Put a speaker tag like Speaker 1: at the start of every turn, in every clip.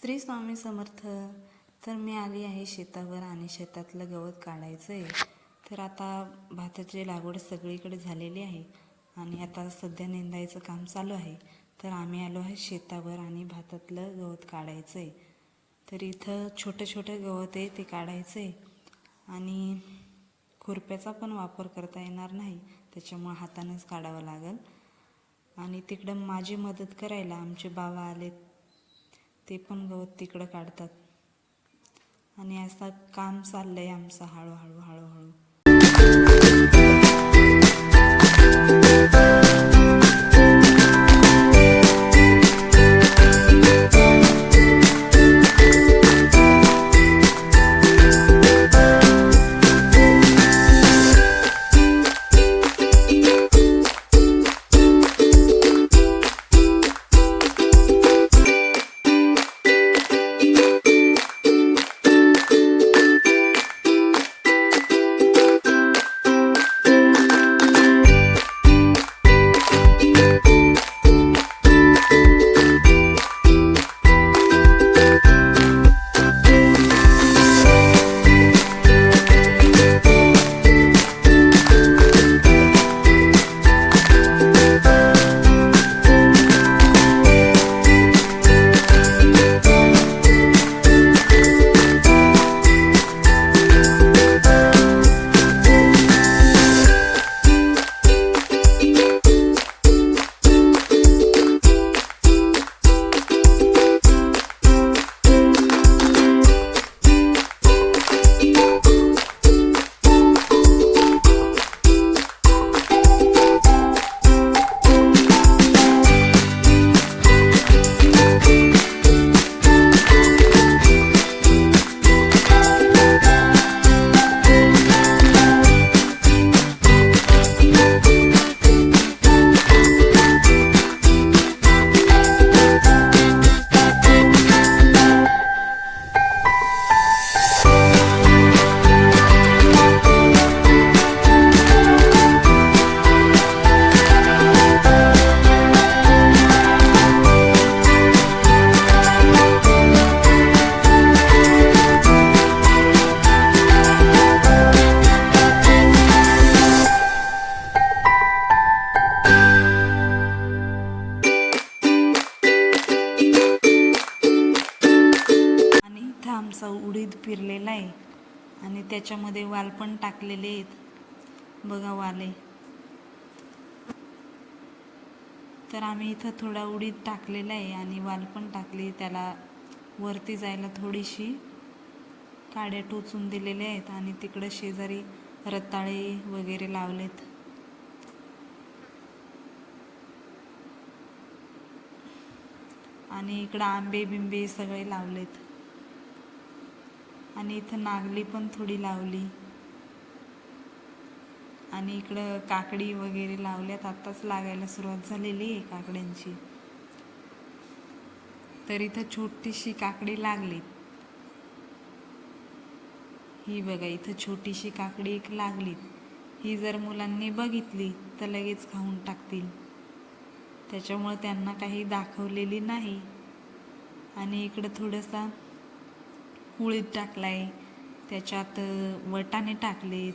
Speaker 1: श्री स्वामी समर्थ. तर मी आली आहे शेतावर आणि शेतातलं गवत काढायचं आहे. तर आता भाताची लागवड सगळीकडे झालेली आहे आणि आता सध्या निंदायचं काम चालू आहे. तर आम्ही आलो आहे शेतावर आणि भातातलं गवत काढायचं आहे. तर इथं छोटं छोटं गवत आहे, ते काढायचं आहे आणि खुरप्याचा पण वापर करता येणार नाही, त्याच्यामुळे हातानेच काढावं लागेल. आणि तिकडं माझी मदत करायला आमचे बाबा आले, ते पण गवत तिकडं काढतात आणि असं काम चाललंय आमचं हळूहळू हळूहळू. आमचा उडीद पेरलेला आहे आणि त्याच्यामध्ये वाल पण टाकलेले आहेत, बघा वाले. तर आम्ही इथं थोडा उडीद टाकलेला आहे आणि वाल पण टाकले. त्याला वरती जायला थोडीशी काड्या टोचून दिलेल्या आहेत आणि तिकडं शेजारी रताळे वगैरे लावलेत. आणि इकडं आंबे बिंबे सगळे लावलेत आणि इथं नागली पण थोडी लावली आणि इकडं काकडी वगैरे लावल्यात. आत्ताच लागायला सुरुवात झालेली आहे काकड्यांची. तर इथं छोटीशी काकडी लागली, ही बघा. इथं छोटीशी काकडी एक लागली. ही जर मुलांनी बघितली तर लगेच खाऊन टाकतील, त्याच्यामुळे त्यांना काही दाखवलेली नाही. आणि इकडं थोडंसा उडीद टाकलाय, त्याच्यात वटाणे टाकलेत.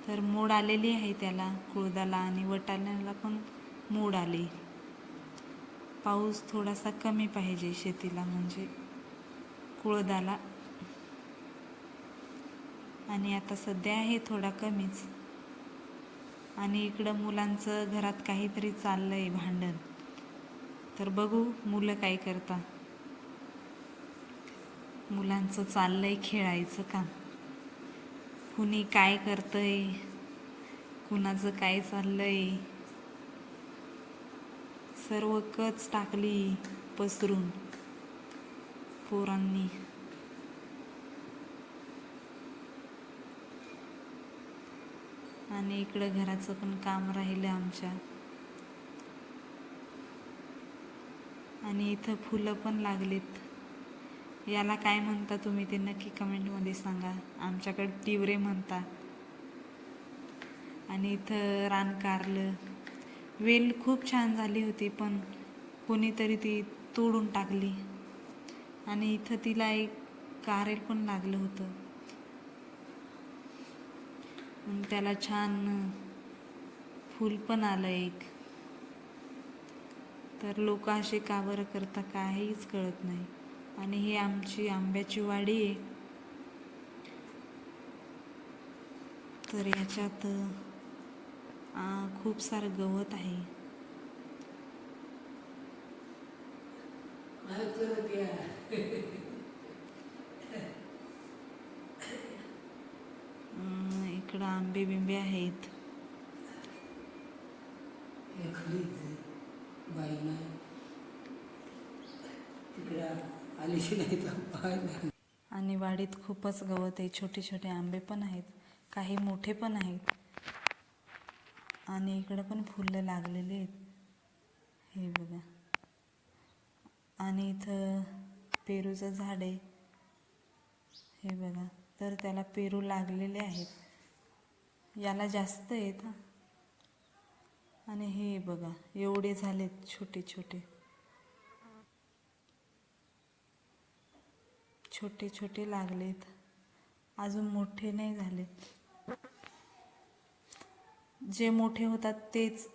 Speaker 1: तर मोड आलेली आहे त्याला, कुळदाला आणि वटाण्याला पण मोड आले. पाऊस थोडासा कमी पाहिजे शेतीला, म्हणजे कुळदाला. आणि आता सध्या आहे थोडा कमीच. आणि इकडं मुलांचं घरात काहीतरी चाललंय भांडण. तर बघू मुलं काय करता. मुलांचं चाललंय खेळायचं काम. कुणी काय करतंय, कुणाचं काय चाललंय, सर्व कच टाकली पसरून पोरांनी. आणि इकडं घराचं पण काम राहिलं आमच्या. आणि इथं फुलं पण लागलीत. याला काय म्हणता तुम्ही ते नक्की कमेंटमध्ये सांगा. आमच्याकडे तिवरे म्हणता. आणि इथं रान कारलं, वेल खूप छान झाली होती, पण कोणीतरी ती तोडून टाकली. आणि इथं तिला एक कारेल पण लागलं होतं. मग त्याला छान फूल पण आलं एक. तर लोक असे का बरं करतात काहीच कळत नाही. आणि ही आमची आंब्याची वाडी आहे. तर याच्यात खूप सारं गवत आहे. इकडं आंबे बिंबे आहेत. आणि वाडीत खूपच गवत आहे. छोटे छोटे आंबे पण आहेत, काही मोठे पण आहेत. आणि इकडं पण फुलं लागलेली आहेत, हे बघा. आणि इथं पेरूचं झाड आहे, हे बघा. तर त्याला पेरू लागलेले आहेत, याला जास्त आहेत. आणि हे बघा एवढे झालेत छोटे छोटे छोटे छोटे लागलेत, अजून मोठे नाही झाले. जे मोठे होतात तेच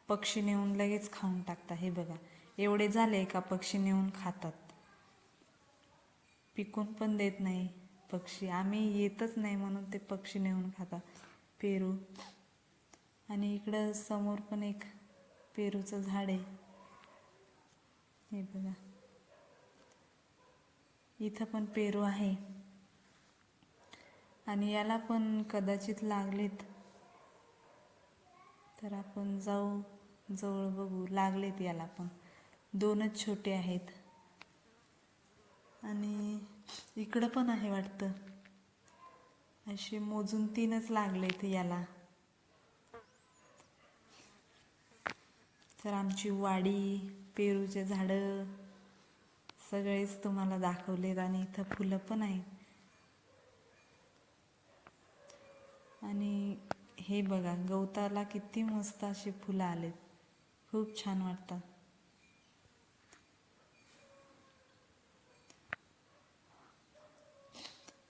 Speaker 1: पक्षी नेऊन लगेच खाऊन टाकतात. हे बघा एवढे झाले का पक्षी नेऊन खातात, पिकून पण देत नाही पक्षी. आम्ही येतच नाही म्हणून ते पक्षी नेऊन खातात पेरू. आणि इकडं समोर पण एक पेरूचं झाड आहे, हे बघा. इथं पण पेरू आहे आणि याला पण कदाचित लागलेत. तर आपण जाऊ जवळ बघू. लागलेत याला पण, 2च छोटे आहेत. आणि इकडं पण आहे वाटतं, असे मोजून 3च लागलेत याला. तर आमची वाडी, पेरूचे झाडं सगळेच तुम्हाला दाखवलेत. आणि इथं फुलं पण आहेत. आणि हे बघा गवताला किती मस्त अशी फुलं आलेत, खूप छान वाटतात.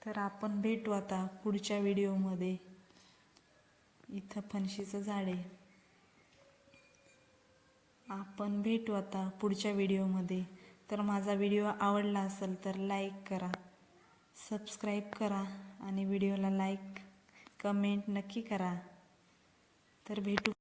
Speaker 1: तर आपण भेटू आता पुढच्या व्हिडिओमध्ये. इथं फणशीचं झाड आहे. आपण भेटू आता पुढच्या व्हिडिओमध्ये. तर माझा व्हिडिओ आवडला असेल तर लाईक करा, सबस्क्राईब करा आणि व्हिडिओला लाईक कमेंट नक्की करा. तर भेटू.